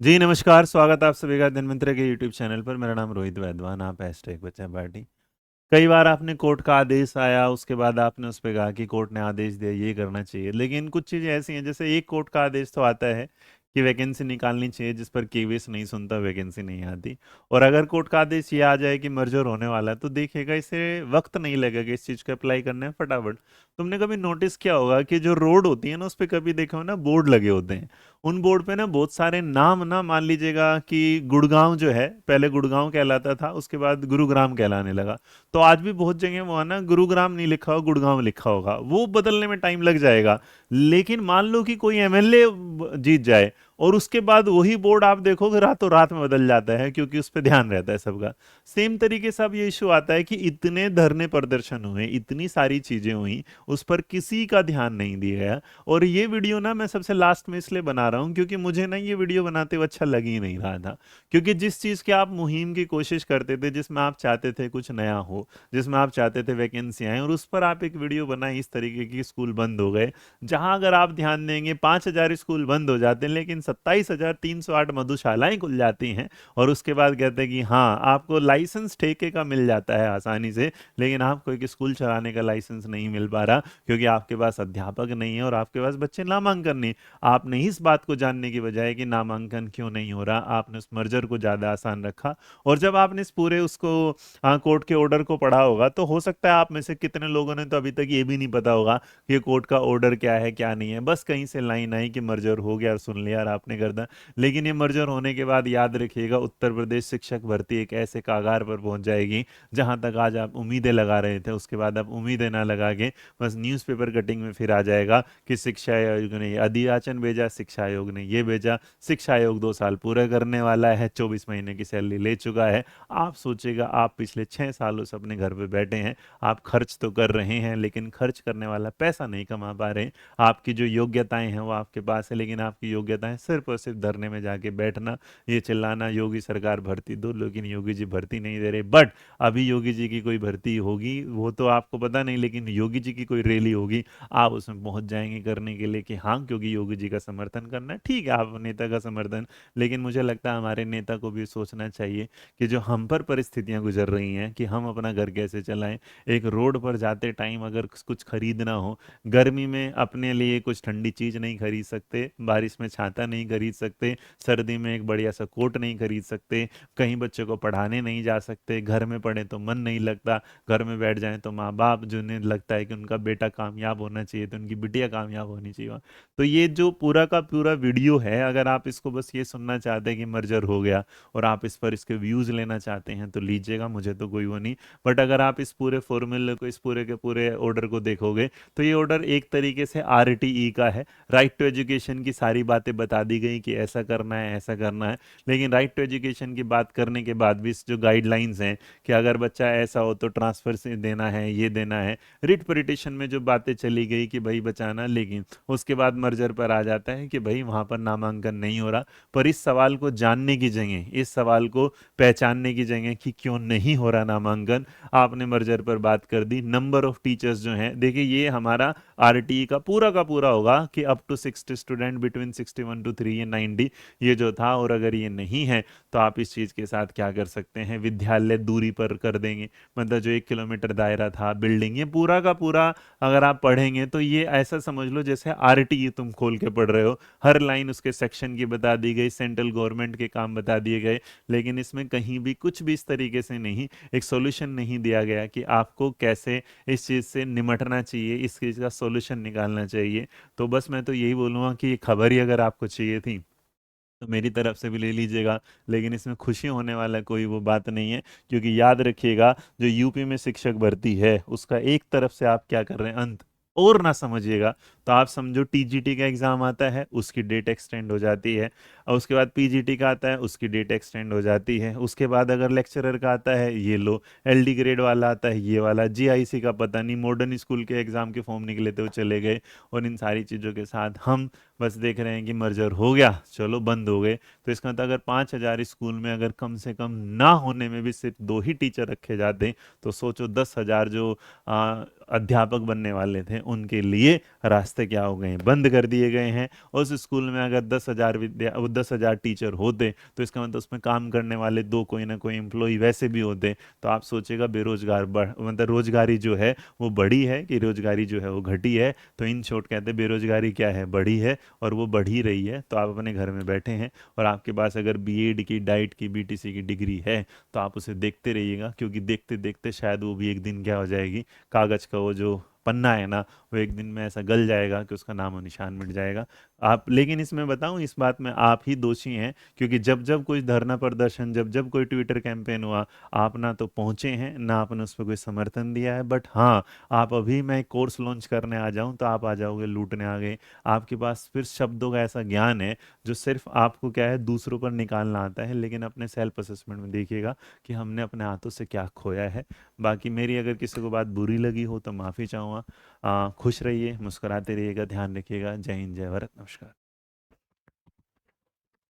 जी नमस्कार, स्वागत है आप सभी का धन्वंतरि के यूट्यूब चैनल पर। मेरा नाम रोहित वैद्वान, आप हैशटैग बच्चा पार्टी। कई बार आपने कोर्ट का आदेश आया, उसके बाद आपने उस पे कहा कि कोर्ट ने आदेश दिया ये करना चाहिए, लेकिन कुछ चीज़ें ऐसी हैं, जैसे एक कोर्ट का आदेश तो आता है कि वैकेंसी निकालनी चाहिए, जिस पर केवीएस नहीं सुनता वैकेंसी नहीं आती। और अगर कोर्ट का आदेश ये आ जाए कि मर्जर होने वाला है, तो देखिएगा इसे वक्त नहीं लगेगा इस चीज़ को अप्लाई करने में, फटाफट। तुमने कभी नोटिस किया होगा कि जो रोड होती है ना, उस पर कभी देखा हो ना, बोर्ड लगे होते हैं। उन बोर्ड पे ना बहुत सारे नाम, ना मान लीजिएगा कि गुड़गांव जो है, पहले गुड़गांव कहलाता था, उसके बाद गुरुग्राम कहलाने लगा। तो आज भी बहुत जगह वहां ना गुरुग्राम नहीं लिखा हो, गुड़गांव लिखा होगा, वो बदलने में टाइम लग जाएगा। लेकिन मान लो कि कोई एमएलए जीत जाए, और उसके बाद वही बोर्ड आप देखोगे रातों रात में बदल जाता है, क्योंकि उस पर ध्यान रहता है सबका। सेम तरीके से अब ये इशू आता है कि इतने धरने प्रदर्शन हुए, इतनी सारी चीजें हुई, उस पर किसी का ध्यान नहीं दिया गया। और ये वीडियो ना मैं सबसे लास्ट में इसलिए बना रहा हूँ, क्योंकि मुझे ना ये वीडियो बनाते हुए अच्छा लग ही नहीं रहा था। क्योंकि जिस चीज़ की आप मुहिम की कोशिश करते थे, जिसमें आप चाहते थे कुछ नया हो, जिसमें आप चाहते थे वैकेंसी आए, और उस पर आप एक वीडियो बनाए इस तरीके की, स्कूल बंद हो गए। जहां अगर आप ध्यान देंगे 5,000 स्कूल बंद हो जाते हैं, लेकिन 27,308 मधुशालाएं खुल जाती हैं। और उसके बाद कहते हैं कि हाँ, आपको लाइसेंस ठेके का मिल जाता है आसानी से, लेकिन आपको एक स्कूल चलाने का लाइसेंस नहीं मिल पा रहा, क्योंकि आपके पास अध्यापक नहीं है और आपके पास बच्चे नामांकन नहीं। आपने इस बात को जानने की बजाय कि नामांकन क्यों नहीं हो रहा, आपने उस मर्जर को ज़्यादा आसान रखा। और जब आपने इस पूरे उसको कोर्ट के ऑर्डर को पढ़ा होगा, तो हो सकता है आप में से कितने लोगों ने तो अभी तक ये भी नहीं पता होगा कि कोर्ट का ऑर्डर क्या है क्या नहीं है। बस कहीं से लाइन आई कि मर्जर हो गया और सुन लिया और आपने कर दिया। लेकिन ये मर्जर होने के बाद याद रखिएगा, उत्तर प्रदेश शिक्षक भर्ती एक ऐसे कागार पर पहुंच जाएगी जहां तक आज आप उम्मीदें लगा रहे थे, उसके बाद आप उम्मीदें ना लगा के बस न्यूज़पेपर कटिंग में फिर आ जाएगा कि शिक्षा आयोग ने अधियाचन भेजा, शिक्षा आयोग ने ये भेजा। शिक्षा आयोग 2 साल पूरे करने वाला है, 24 महीने की सैलरी ले चुका है। आप सोचेगा, आप पिछले 6 सालों से अपने घर पे बैठे हैं, आप खर्च तो कर रहे हैं, लेकिन खर्च करने वाला पैसा नहीं कमा पा रहे हैं। आपकी जो योग्यताएं हैं वो आपके पास है, लेकिन आपकी योग्यताएं सिर्फ और सिर्फ धरने में जाके बैठना, ये चिल्लाना योगी सरकार भर्ती दो, लेकिन योगी जी भर्ती नहीं दे रहे। बट अभी योगी जी की कोई भर्ती होगी वो तो आपको पता नहीं, लेकिन योगी जी की कोई रैली होगी, आप उसमें पहुंच जाएंगे करने के लिए कि हाँ, क्योंकि योगी जी का समर्थन करना है। ठीक है, आप नेता का समर्थन, लेकिन मुझे लगता है हमारे नेता को भी सोचना चाहिए कि जो हम पर परिस्थितियां गुजर रही हैं, कि हम अपना घर कैसे चलाएं। एक रोड पर जाते टाइम अगर कुछ खरीदना हो, गर्मी में अपने लिए कुछ ठंडी चीज नहीं खरीद सकते, बारिश में छाता नहीं खरीद सकते, सर्दी में एक बढ़िया सा कोट नहीं खरीद सकते, कहीं बच्चे को पढ़ाने नहीं जा सकते, घर में पढ़े तो मन नहीं लगता, घर में बैठ जाएं तो माँ बाप जिन्हें लगता है कि उनका बेटा कामयाब होना चाहिए तो उनकी बिटिया कामयाब होनी चाहिए। तो ये जो पूरा का पूरा वीडियो है, अगर आप इसको बस ये सुनना चाहते हैं कि मर्जर हो गया और आप इस पर इसके व्यूज लेना चाहते हैं तो लीजिएगा, मुझे तो कोई वो नहीं। बट अगर आप इस पूरे फॉर्मूले को, इस पूरे के पूरे ऑर्डर को देखोगे, तो ये ऑर्डर एक तरीके से आरटीई का है। राइट टू एजुकेशन की सारी बातें बता दी गई कि ऐसा करना है, ऐसा करना है। लेकिन राइट टू एजुकेशन की बात करने के बाद भी जो गाइडलाइंस हैं कि अगर बच्चा ऐसा हो तो ट्रांसफर से देना है, ये देना है, रिट पिटिशन में जो बातें चली गई कि भाई बचाना, लेकिन उसके बाद मर्जर पर आ जाता है कि भाई वहां पर नामांकन नहीं हो रहा। पर इस सवाल को जानने की जगह, इस सवाल को पहचानने की जगह कि क्यों नहीं हो रहा नामांकन, आपने मर्जर पर बात कर दी। नंबर ऑफ टीचर्स जो हैं, देखिए ये हमारा आरटीई का पूरा होगा कि up to 60 student between 61 to 3, ये 90 ये जो था। और अगर ये नहीं है तो आप इस चीज़ के साथ क्या कर सकते हैं, विद्यालय दूरी पर कर देंगे। मतलब जो 1 किलोमीटर दायरा था, बिल्डिंग, ये पूरा का पूरा अगर आप पढ़ेंगे तो ये ऐसा समझ लो जैसे आरटीई तुम खोल के पढ़ रहे हो। हर लाइन उसके सेक्शन की बता दी गई, सेंट्रल गवर्नमेंट के काम बता दिए गए, लेकिन इसमें कहीं भी कुछ भी इस तरीके से नहीं, एक सॉल्यूशन नहीं दिया गया कि आपको कैसे इस चीज़ से निमटना चाहिए, इस चीज़ का सॉल्यूशन निकालना चाहिए। तो बस मैं तो यही बोलूँगा कि ये खबर ही अगर आपको चाहिए थी तो मेरी तरफ से भी ले लीजिएगा, लेकिन इसमें खुशी होने वाला कोई वो बात नहीं है। क्योंकि याद रखिएगा, जो यूपी में शिक्षक भर्ती है उसका एक तरफ से आप क्या कर रहे हैं, अंत और ना समझिएगा तो आप समझो टीजीटी का एग्जाम आता है, उसकी डेट एक्सटेंड हो जाती है, और उसके बाद पीजीटी का आता है, उसकी डेट एक्सटेंड हो जाती है, उसके बाद अगर लेक्चरर का आता है, ये लो, एलडी ग्रेड वाला आता है, ये वाला, जीआईसी का पता नहीं, मॉडर्न स्कूल के एग्जाम के फॉर्म निकले थे वो चले गए। और इन सारी चीज़ों के साथ हम बस देख रहे हैं कि मर्जर हो गया, चलो बंद हो गए। तो इसका मतलब अगर 5,000 स्कूल में अगर कम से कम ना होने में भी सिर्फ 2 ही टीचर रखे जाते, तो सोचो 10,000 जो अध्यापक बनने वाले थे उनके लिए रास्ते रास्ते क्या हो गए हैं, बंद कर दिए गए हैं। उस स्कूल में अगर 10,000 टीचर होते तो इसका मतलब उसमें काम करने वाले दो कोई ना कोई एम्प्लॉय वैसे भी होते। तो आप सोचेगा बेरोजगार बढ़ मतलब रोजगारी जो है वो बढ़ी है कि रोजगारी जो है वो घटी है। तो इन शॉर्ट कहते हैं बेरोजगारी क्या है, बढ़ी है, और वो बढ़ ही रही है। तो आप अपने घर में बैठे हैं और आपके पास अगर बीएड की, डाइट की, बीटीसी की डिग्री है तो आप उसे देखते रहिएगा, क्योंकि देखते देखते शायद वो भी एक दिन क्या हो जाएगी, कागज का वो जो पन्ना है ना, वो एक दिन में ऐसा गल जाएगा कि उसका नामो निशान मिट जाएगा। आप लेकिन इसमें बताऊं, इस बात में आप ही दोषी हैं, क्योंकि जब जब कोई धरना प्रदर्शन, जब जब कोई ट्विटर कैंपेन हुआ, आप ना तो पहुंचे हैं, ना आपने उस पर कोई समर्थन दिया है। बट हाँ, आप अभी मैं एक कोर्स लॉन्च करने आ जाऊं तो आप आ जाओगे लूटने आ गए। आपके पास फिर शब्दों का ऐसा ज्ञान है जो सिर्फ आपको क्या है दूसरों पर निकालना आता है, लेकिन अपने सेल्फ असेसमेंट में देखिएगा कि हमने अपने हाथों से क्या खोया है। बाकी मेरी अगर किसी को बात बुरी लगी हो तो माफ़ी चाहूँगा। खुश रहिए, मुस्कुराते रहिएगा, ध्यान रखिएगा। जय हिंद, जय भारत, नमस्कार।